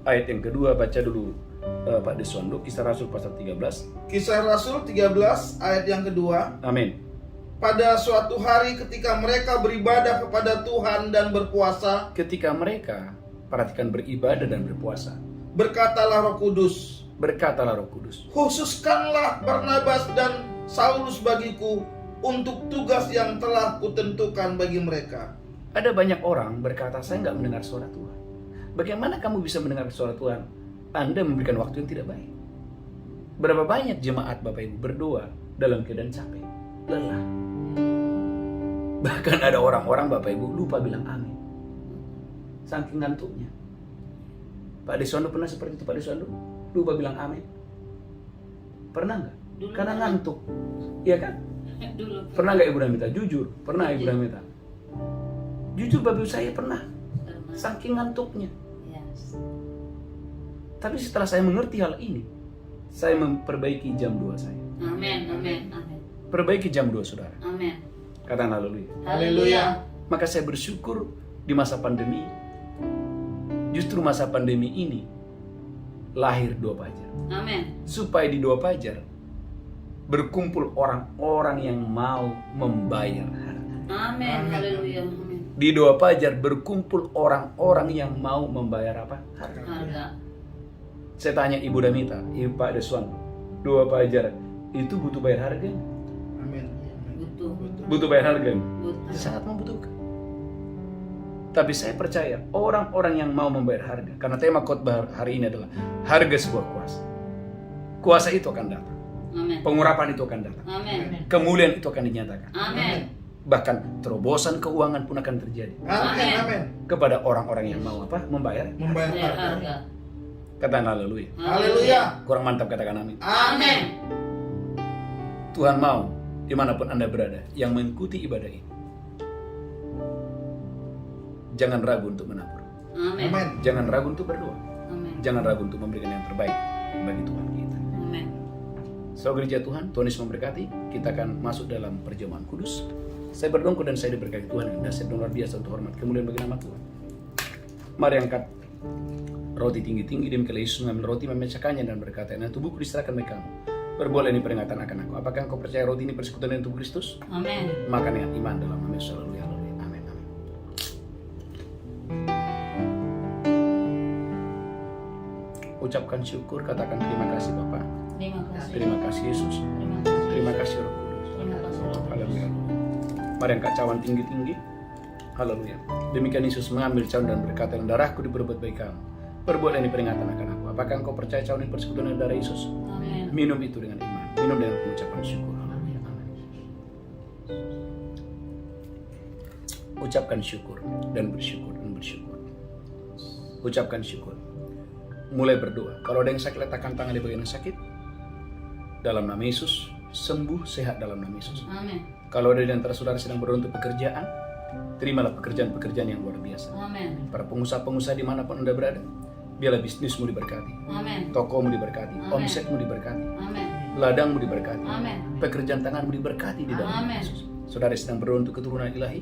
Ayat yang kedua, baca dulu Pak Deswando, Kisah Rasul pasal 13. Kisah Rasul 13 ayat yang kedua. Amin. pada suatu hari ketika mereka beribadah kepada Tuhan dan berpuasa, Ketika mereka, perhatikan, beribadah dan berpuasa, berkatalah Roh Kudus, berkatalah Roh Kudus, khususkanlah Barnabas dan Saulus bagiku untuk tugas yang telah kutentukan bagi mereka. ada banyak orang berkata, saya nggak mendengar suara Tuhan. Bagaimana kamu bisa mendengar suara Tuhan? Anda memberikan waktu yang tidak baik. Berapa banyak jemaat Bapak Ibu berdoa dalam keadaan capek, lelah. Bahkan ada orang-orang Bapak Ibu lupa bilang amin, saking ngantuknya. Pak Deswando pernah seperti itu, Pak Deswando? Lupa bilang amin. Pernah nggak? Dulu Karena pernah. ngantuk. Iya kan? Dulu. Pernah nggak Ibu Damita? Jujur, pernah Ibu Damita? Jujur Bapak Ibu, saya pernah. Pernah. Saking ngantuknya. Yes. Tapi setelah saya mengerti hal ini, saya memperbaiki jam 2 saya. Amin, amin, amin. Perbaiki jam 2 saudara. Amin. Katakan haleluya. Haleluya. Maka saya bersyukur di masa pandemi. Justru masa pandemi ini lahir Dua Pajar. Amin. Supaya di Dua Pajar berkumpul orang-orang yang mau membayar harga. Amin. Haleluya. Amin. Di Dua Pajar berkumpul orang-orang yang mau membayar apa? Harga. Harga. Saya tanya Ibu Damita, Ibu Pak Deswando, Dua Pajar itu butuh bayar harga? Amin. Butuh. Butuh bayar harga? Butuh. Sangat membutuhkan. Tapi saya percaya orang-orang yang mau membayar harga, karena tema khotbah hari ini adalah harga sebuah kuasa. Kuasa itu akan datang. Amin. Pengurapan itu akan datang. Amin. Kemuliaan itu akan dinyatakan. Amin. Bahkan terobosan keuangan pun akan terjadi Amin. Amin. kepada orang-orang yang mau apa? Membayar. Membayar Bayar harga. harga. Katakan haleluya. Haleluya. Kurang mantap katakan amin. Amin. Tuhan mau dimanapun Anda berada yang mengikuti ibadah ini, jangan ragu untuk menabur. Amin. Amin. Jangan ragu untuk berdoa. Amin. Jangan ragu untuk memberikan yang terbaik bagi Tuhan kita. Amin. Saudara gereja Tuhan, Tuhan Yesus memberkati. Kita akan masuk dalam perjamuan kudus. Saya berdongko dan saya diberkati Tuhan dengan dasar luar biasa untuk hormat kemuliaan bagi nama Tuhan. Mari angkat roti tinggi-tinggi, demikian Yesus mengambil roti, memecahkannya dan berkata, "Nah, tubuhku diserahkan bagi kamu. Perbuatlah ini peringatan akan aku." Apakah engkau percaya roti ini persekutuan dengan tubuh Kristus? Amin. Makan dengan iman dalam nama Yesus. Haleluya, haleluya. Amin, amin. Ucapkan syukur, katakan terima kasih Bapa. Terima kasih. Terima kasih Yesus. Terima kasih. Terima kasih Roh Kudus. Terima kasih. Haleluya. Mari angkat cawan tinggi-tinggi. Haleluya. Demikian Yesus mengambil cawan dan berkata, "Darahku diperbuat bagi kamu. Perbuatlah ini peringatan akan aku." Apakah engkau percaya cawan ini persekutuan dengan darah Yesus? Amin. Minum itu dengan iman. Minum dengan pengucapan syukur. Haleluya. Amin. Ucapkan syukur dan bersyukur dan bersyukur. Ucapkan syukur. Mulai berdoa. Kalau ada yang sakit, letakkan tangan di bagian yang sakit. Dalam nama Yesus, sembuh, sehat dalam nama Yesus. Amin. Kalau ada di antara saudara sedang beruntuk pekerjaan, terimalah pekerjaan-pekerjaan yang luar biasa. Amin. Para pengusaha-pengusaha dimanapun Anda berada, biarlah bisnismu diberkati, Amin. tokomu diberkati, Amin. omsetmu diberkati, Amin. ladangmu diberkati, Amin. pekerjaan tanganmu diberkati di dalam nama Amin. Yesus. Saudara sedang beruntuk keturunan ilahi,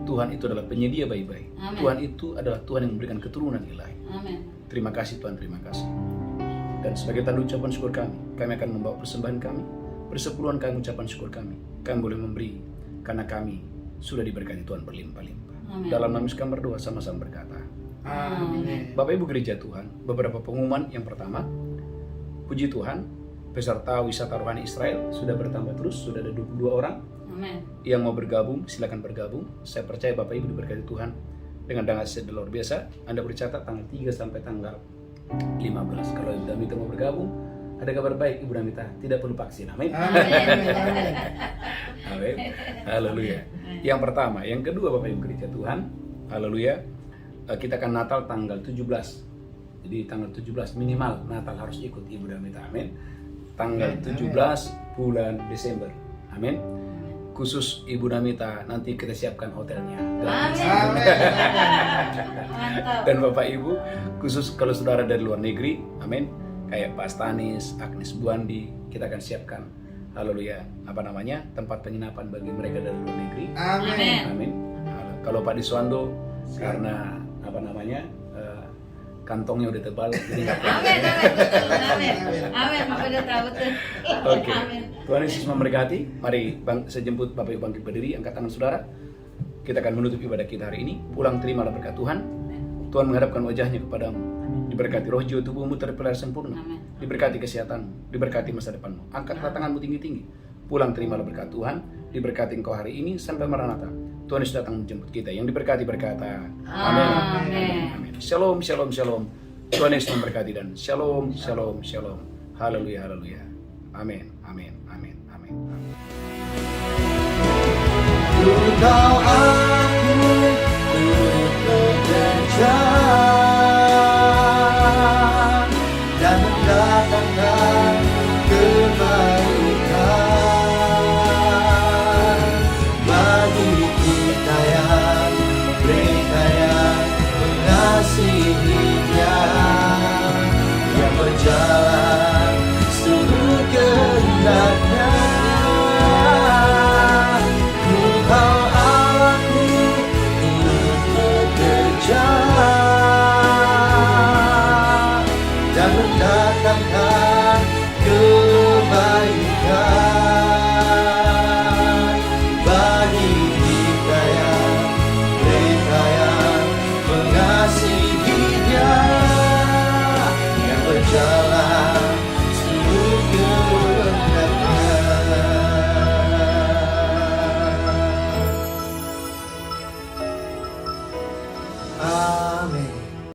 Tuhan itu adalah penyedia bayi-bayi. Amin. Tuhan itu adalah Tuhan yang memberikan keturunan ilahi. Amin. Terima kasih Tuhan, terima kasih. Dan sebagai tanda ucapan syukur kami akan membawa persembahan kami, persepuluhan kami, ucapan syukur kami. Kami boleh memberi karena kami sudah diberkati Tuhan berlimpah-limpah. Amin. Dalam nama Yesus kami berdoa sama-sama berkata, Amin. Bapak Ibu Gereja Tuhan, beberapa pengumuman. Yang pertama, puji Tuhan, peserta wisata rohani Israel sudah bertambah terus, sudah ada 22 orang. Amin. Yang mau bergabung, silakan bergabung. Saya percaya Bapak Ibu diberkati Tuhan dengan dahsyat dan luar biasa. Anda bercatat tanggal 3 sampai tanggal 15. Kalau Ibu Damita mau bergabung, ada kabar baik Ibu Damita, tidak perlu vaksin. Amin. Amin. Haleluya. Yang pertama, yang kedua Bapak Ibu Gereja Tuhan, haleluya. Kita akan Natal tanggal 17. Jadi tanggal 17 minimal Natal harus ikut Ibu Damita. Amin. Tanggal 17 bulan Desember. Amin. Khusus Ibu Damita, nanti kita siapkan hotelnya. Amin. Amin. Mantap. Dan Bapak Ibu, khusus kalau saudara dari luar negeri, amin, kayak Pak Stanis, Agnes Buandi, kita akan siapkan, haleluya, tempat penginapan bagi mereka dari luar negeri. Amin. Amin. Kalau Pak Deswando, karena kantongnya udah tebal, jadi nggak perlu. Amin. Amin. Betul. Amin. Amin. Bapak Udah tahu tuh. Oke. Amin. Tuhan Yesus memberkati. Mari saya jemput Bapak Ibu bangkit berdiri, angkat tangan saudara. Kita akan menutup ibadah kita hari ini. Pulang terimalah berkat Tuhan. Tuhan menghadapkan wajahnya kepadamu. Diberkati roh jiwa tubuhmu terpelihara sempurna. Amin. Diberkati kesehatanmu, diberkati masa depanmu. Angkatlah tanganmu tinggi-tinggi. Pulang terimalah berkat Tuhan. Diberkati engkau hari ini sampai Maranatha. Tuhan Yesus datang menjemput kita. Yang diberkati berkata, amin. Amin. Shalom, shalom, shalom. Tuhan Yesus memberkati dan shalom, shalom, shalom. Haleluya, haleluya. Amin, amin, amin, amin. Engkau aku bekerja dan mendatangkan kebaikan bagi kita yang mereka yang mengasihinya, yang berjalan seluruh kehendaknya. Engkau aku turut bekerja dan mendatangkan